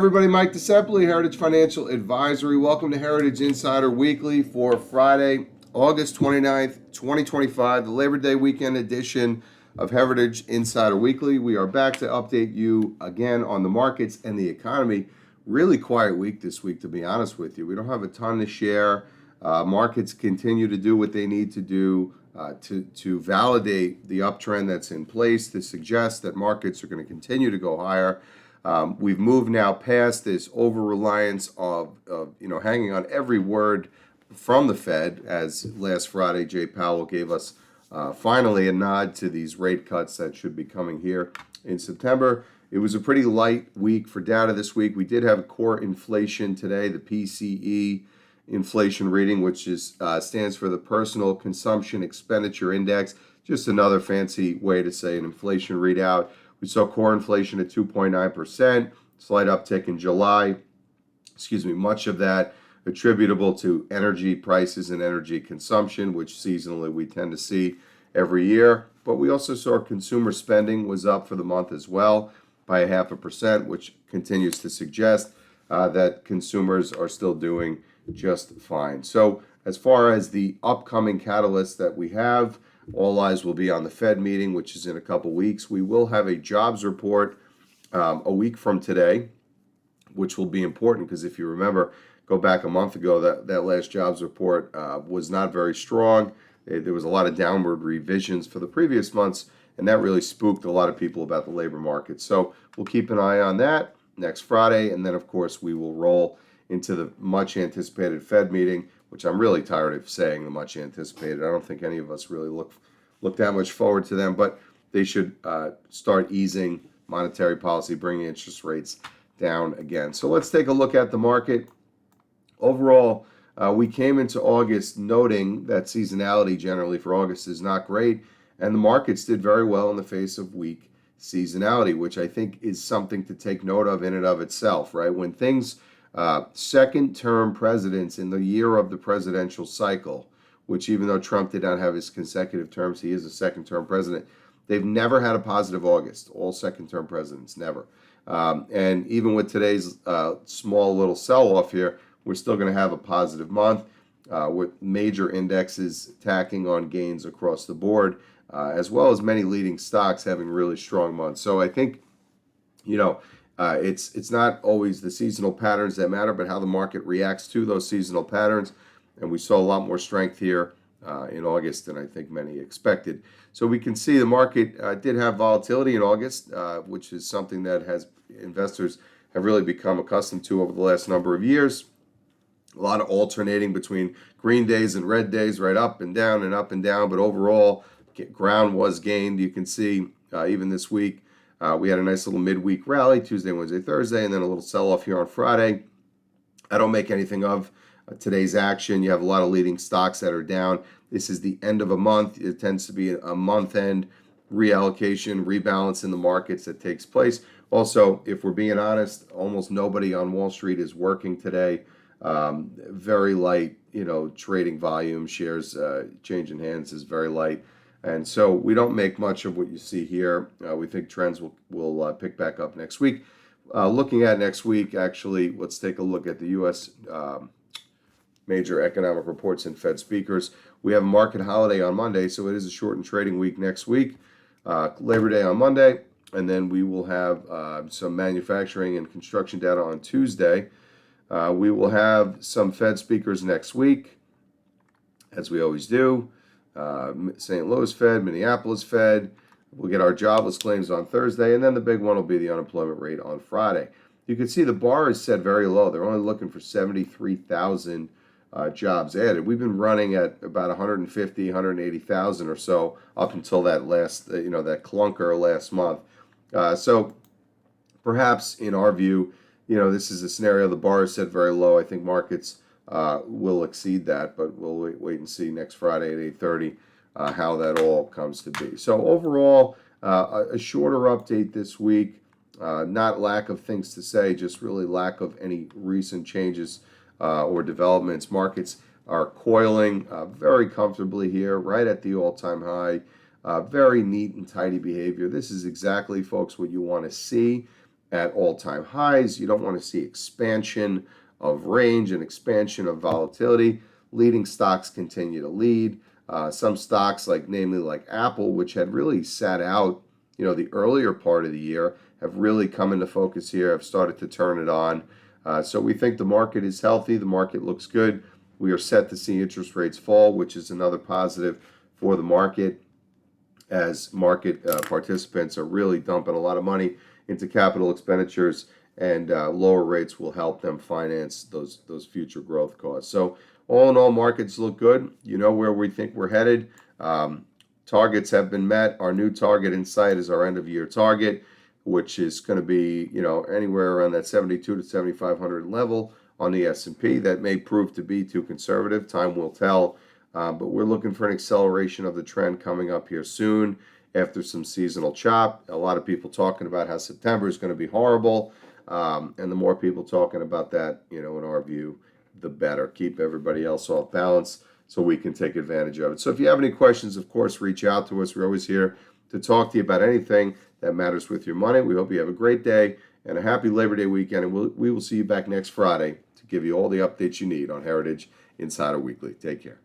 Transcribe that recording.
everybody, Mike DeSepoli, Heritage Financial Advisory. Welcome to Heritage Insider Weekly for Friday, August 29th, 2025, the Labor Day weekend edition of Heritage Insider Weekly. We are back to update you again on the markets and the economy. Really quiet week this week, to be honest with you. We don't have a ton to share. Markets continue to do what they need to do to validate the uptrend that's in place, to suggest that markets are going to continue to go higher. We've moved now past this over-reliance of hanging on every word from the Fed, as last Friday Jay Powell gave us finally a nod to these rate cuts that should be coming here in September. It was a pretty light week for data this week. We did have a core inflation today, the PCE inflation reading, which stands for the Personal Consumption Expenditure Index, just another fancy way to say an inflation readout. We saw core inflation at 2.9%, slight uptick in July. Much of that attributable to energy prices and energy consumption, which seasonally we tend to see every year. But we also saw consumer spending was up for the month as well by 0.5%, which continues to suggest that consumers are still doing just fine. So as far as the upcoming catalysts that we have, all eyes will be on the Fed meeting, which is in a couple weeks. We will have a jobs report a week from today, which will be important because if you remember, go back a month ago, that last jobs report was not very strong. There was a lot of downward revisions for the previous months, and that really spooked a lot of people about the labor market. So we'll keep an eye on that next Friday, and then, of course, we will roll into the much-anticipated Fed meeting, which I'm really tired of saying the much anticipated. I don't think any of us really look that much forward to them, but they should start easing monetary policy, bringing interest rates down again. So let's take a look at the market. Overall, we came into August noting that seasonality generally for August is not great, and the markets did very well in the face of weak seasonality, which I think is something to take note of in and of itself, right? When things second-term presidents in the year of the presidential cycle, which even though Trump did not have his consecutive terms, he is a second-term president, they've never had a positive August, all second-term presidents, never. And even with today's small little sell-off here, we're still going to have a positive month with major indexes tacking on gains across the board, as well as many leading stocks having really strong months. So I think, it's not always the seasonal patterns that matter, but how the market reacts to those seasonal patterns. And we saw a lot more strength here in August than I think many expected. So we can see the market did have volatility in August, which is something that investors have really become accustomed to over the last number of years. A lot of alternating between green days and red days, right, up and down and up and down. But overall, ground was gained. You can see even this week, we had a nice little midweek rally, Tuesday, Wednesday, Thursday, and then a little sell-off here on Friday. I don't make anything of today's action. You have a lot of leading stocks that are down. This is the end of a month. It tends to be a month-end reallocation, rebalance in the markets that takes place. Also, if we're being honest, almost nobody on Wall Street is working today. Very light, trading volume, shares changing hands is very light. And so we don't make much of what you see here. We think trends will pick back up next week. Looking at next week, actually, let's take a look at the U.S. Major economic reports and Fed speakers. We have a market holiday on Monday, so it is a shortened trading week next week. Labor Day on Monday, and then we will have some manufacturing and construction data on Tuesday. We will have some Fed speakers next week, as we always do. St. Louis Fed, Minneapolis Fed. We'll get our jobless claims on Thursday, and then the big one will be the unemployment rate on Friday. You can see the bar is set very low. They're only looking for 73,000 jobs added. We've been running at about 150, 180,000 or so up until that last, that clunker last month. So perhaps in our view, this is a scenario. The bar is set very low. I think markets will exceed that, but we'll wait and see next Friday at 8:30 how that all comes to be. So overall, a shorter update this week. Not lack of things to say, just really lack of any recent changes or developments. Markets are coiling very comfortably here, right at the all-time high. Very neat and tidy behavior. This is exactly, folks, what you want to see at all-time highs. You don't want to see expansion of range and expansion of volatility. Leading stocks continue to lead. Some stocks, namely like Apple, which had really sat out, the earlier part of the year, have really come into focus here, have started to turn it on. So we think the market is healthy. The market looks good. We are set to see interest rates fall, which is another positive for the market, as market participants are really dumping a lot of money into capital expenditures, and lower rates will help them finance those future growth costs. So all in all, markets look good. You know where we think we're headed. Targets have been met. Our new target in sight is our end of year target, which is going to be anywhere around that 72 to 7,500 level on the S&P. That may prove to be too conservative. Time will tell. But we're looking for an acceleration of the trend coming up here soon after some seasonal chop. A lot of people talking about how September is going to be horrible. And the more people talking about that, in our view, the better. Keep everybody else off balance so we can take advantage of it. So if you have any questions, of course, reach out to us. We're always here to talk to you about anything that matters with your money. We hope you have a great day and a happy Labor Day weekend. And we will see you back next Friday to give you all the updates you need on Heritage Insider Weekly. Take care.